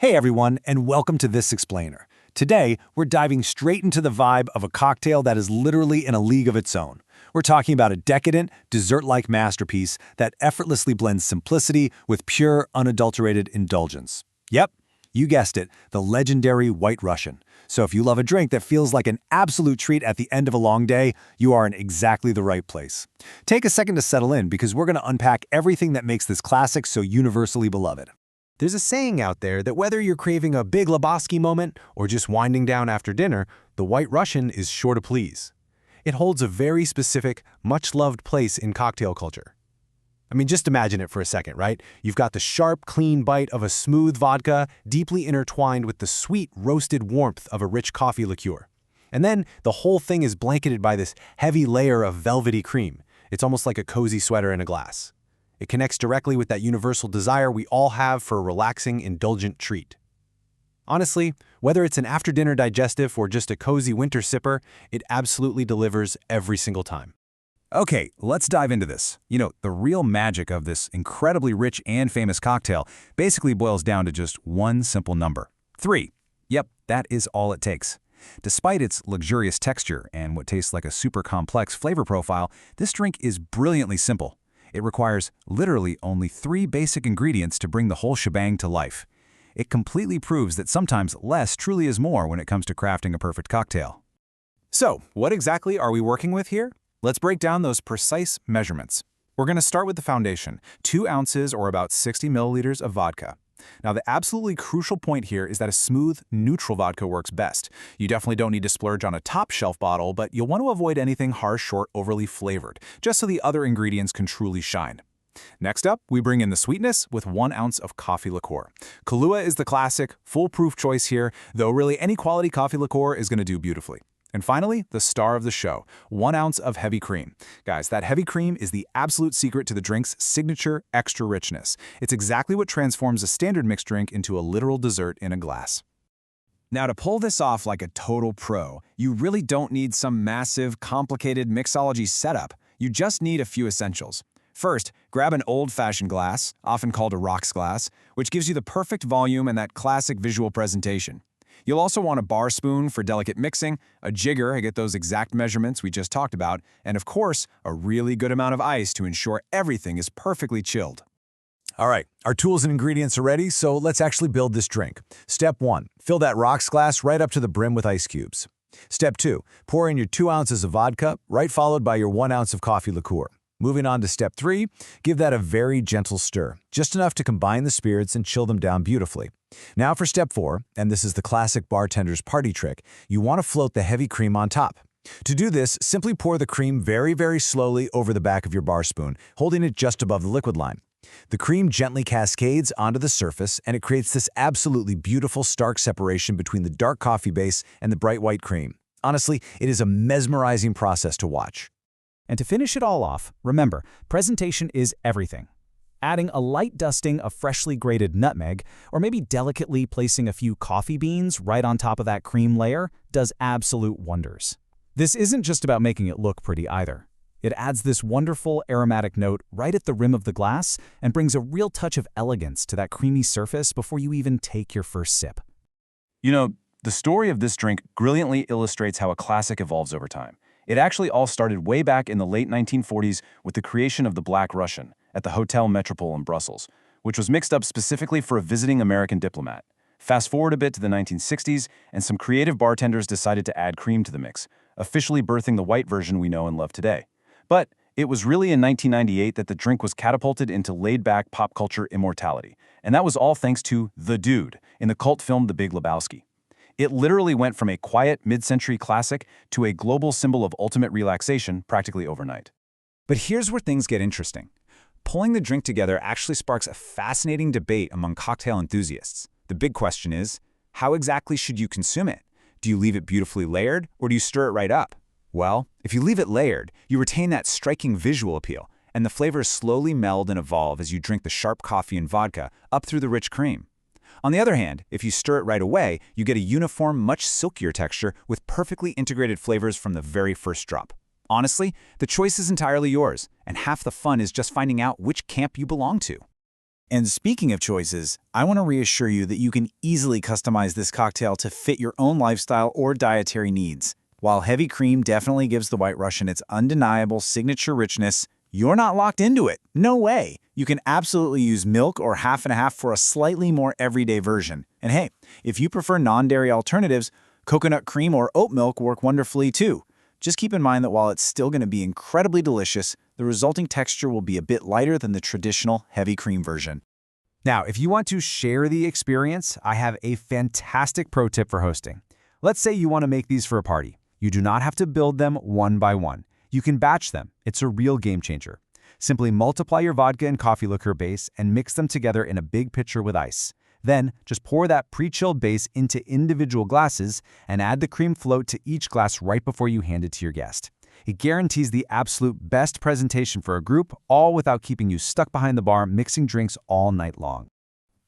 Hey everyone, and welcome to This Explainer. Today, we're diving straight into the vibe of a cocktail that is literally in a league of its own. We're talking about a decadent, dessert-like masterpiece that effortlessly blends simplicity with pure, unadulterated indulgence. Yep, you guessed it, the legendary White Russian. So if you love a drink that feels like an absolute treat at the end of a long day, you are in exactly the right place. Take a second to settle in because we're going to unpack everything that makes this classic so universally beloved. There's a saying out there that whether you're craving a Big Lebowski moment or just winding down after dinner, the White Russian is sure to please. It holds a very specific, much-loved place in cocktail culture. I mean, just imagine it for a second, right? You've got the sharp, clean bite of a smooth vodka deeply intertwined with the sweet, roasted warmth of a rich coffee liqueur. And then the whole thing is blanketed by this heavy layer of velvety cream. It's almost like a cozy sweater in a glass. It connects directly with that universal desire we all have for a relaxing, indulgent treat. Honestly, whether it's an after-dinner digestive or just a cozy winter sipper, it absolutely delivers every single time. Okay, let's dive into this. The real magic of this incredibly rich and famous cocktail basically boils down to just one simple number: 3. Yep, that is all it takes. Despite its luxurious texture and what tastes like a super complex flavor profile, this drink is brilliantly simple. It requires literally only 3 basic ingredients to bring the whole shebang to life. It completely proves that sometimes less truly is more when it comes to crafting a perfect cocktail. So, what exactly are we working with here? Let's break down those precise measurements. We're going to start with the foundation, 2 ounces or about 60 milliliters of vodka. Now, the absolutely crucial point here is that a smooth, neutral vodka works best. You definitely don't need to splurge on a top-shelf bottle, but you'll want to avoid anything harsh or overly flavored, just so the other ingredients can truly shine. Next up, we bring in the sweetness with 1 ounce of coffee liqueur. Kahlua is the classic, foolproof choice here, though really any quality coffee liqueur is going to do beautifully. And finally, the star of the show, 1 ounce of heavy cream. Guys, that heavy cream is the absolute secret to the drink's signature extra richness. It's exactly what transforms a standard mixed drink into a literal dessert in a glass. Now, to pull this off like a total pro, you really don't need some massive, complicated mixology setup. You just need a few essentials. First, grab an old-fashioned glass, often called a rocks glass, which gives you the perfect volume and that classic visual presentation. You'll also want a bar spoon for delicate mixing, a jigger to get those exact measurements we just talked about, and of course, a really good amount of ice to ensure everything is perfectly chilled. All right, our tools and ingredients are ready, so let's actually build this drink. Step 1, fill that rocks glass right up to the brim with ice cubes. Step 2, pour in your 2 ounces of vodka, right followed by your 1 ounce of coffee liqueur. Moving on to step 3, give that a very gentle stir, just enough to combine the spirits and chill them down beautifully. Now for step 4, and this is the classic bartender's party trick, you want to float the heavy cream on top. To do this, simply pour the cream very, very slowly over the back of your bar spoon, holding it just above the liquid line. The cream gently cascades onto the surface, and it creates this absolutely beautiful stark separation between the dark coffee base and the bright white cream. Honestly, it is a mesmerizing process to watch. And to finish it all off, remember, presentation is everything. Adding a light dusting of freshly grated nutmeg, or maybe delicately placing a few coffee beans right on top of that cream layer, does absolute wonders. This isn't just about making it look pretty either. It adds this wonderful aromatic note right at the rim of the glass and brings a real touch of elegance to that creamy surface before you even take your first sip. The story of this drink brilliantly illustrates how a classic evolves over time. It actually all started way back in the late 1940s with the creation of the Black Russian at the Hotel Metropole in Brussels, which was mixed up specifically for a visiting American diplomat. Fast forward a bit to the 1960s, and some creative bartenders decided to add cream to the mix, officially birthing the white version we know and love today. But it was really in 1998 that the drink was catapulted into laid-back pop culture immortality, and that was all thanks to The Dude in the cult film The Big Lebowski. It literally went from a quiet mid-century classic to a global symbol of ultimate relaxation practically overnight. But here's where things get interesting. Pulling the drink together actually sparks a fascinating debate among cocktail enthusiasts. The big question is, how exactly should you consume it? Do you leave it beautifully layered, or do you stir it right up? Well, if you leave it layered, you retain that striking visual appeal, and the flavors slowly meld and evolve as you drink the sharp coffee and vodka up through the rich cream. On the other hand, if you stir it right away, you get a uniform, much silkier texture with perfectly integrated flavors from the very first drop. Honestly, the choice is entirely yours, and half the fun is just finding out which camp you belong to. And speaking of choices, I want to reassure you that you can easily customize this cocktail to fit your own lifestyle or dietary needs. While heavy cream definitely gives the White Russian its undeniable signature richness, you're not locked into it. No way. You can absolutely use milk or half and half for a slightly more everyday version. And hey, if you prefer non-dairy alternatives, coconut cream or oat milk work wonderfully too. Just keep in mind that while it's still going to be incredibly delicious, the resulting texture will be a bit lighter than the traditional heavy cream version. Now, if you want to share the experience, I have a fantastic pro tip for hosting. Let's say you want to make these for a party. You do not have to build them one by one. You can batch them. It's a real game changer. Simply multiply your vodka and coffee liqueur base and mix them together in a big pitcher with ice. Then, just pour that pre-chilled base into individual glasses and add the cream float to each glass right before you hand it to your guest. It guarantees the absolute best presentation for a group, all without keeping you stuck behind the bar mixing drinks all night long.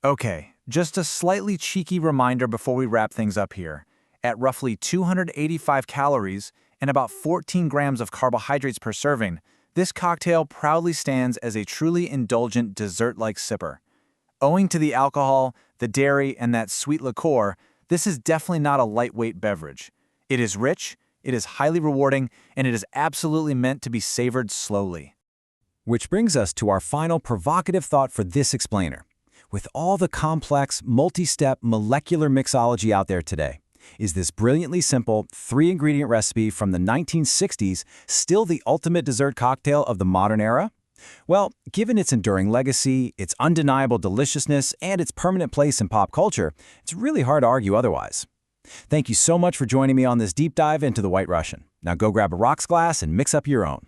Okay, just a slightly cheeky reminder before we wrap things up here. At roughly 285 calories and about 14 grams of carbohydrates per serving, this cocktail proudly stands as a truly indulgent dessert-like sipper. Owing to the alcohol, the dairy, and that sweet liqueur, this is definitely not a lightweight beverage. It is rich, it is highly rewarding, and it is absolutely meant to be savored slowly. Which brings us to our final provocative thought for this explainer. With all the complex, multi-step molecular mixology out there today, is this brilliantly simple 3-ingredient recipe from the 1960s still the ultimate dessert cocktail of the modern era? Well, given its enduring legacy, its undeniable deliciousness, and its permanent place in pop culture, it's really hard to argue otherwise. Thank you so much for joining me on this deep dive into the White Russian. Now go grab a rocks glass and mix up your own.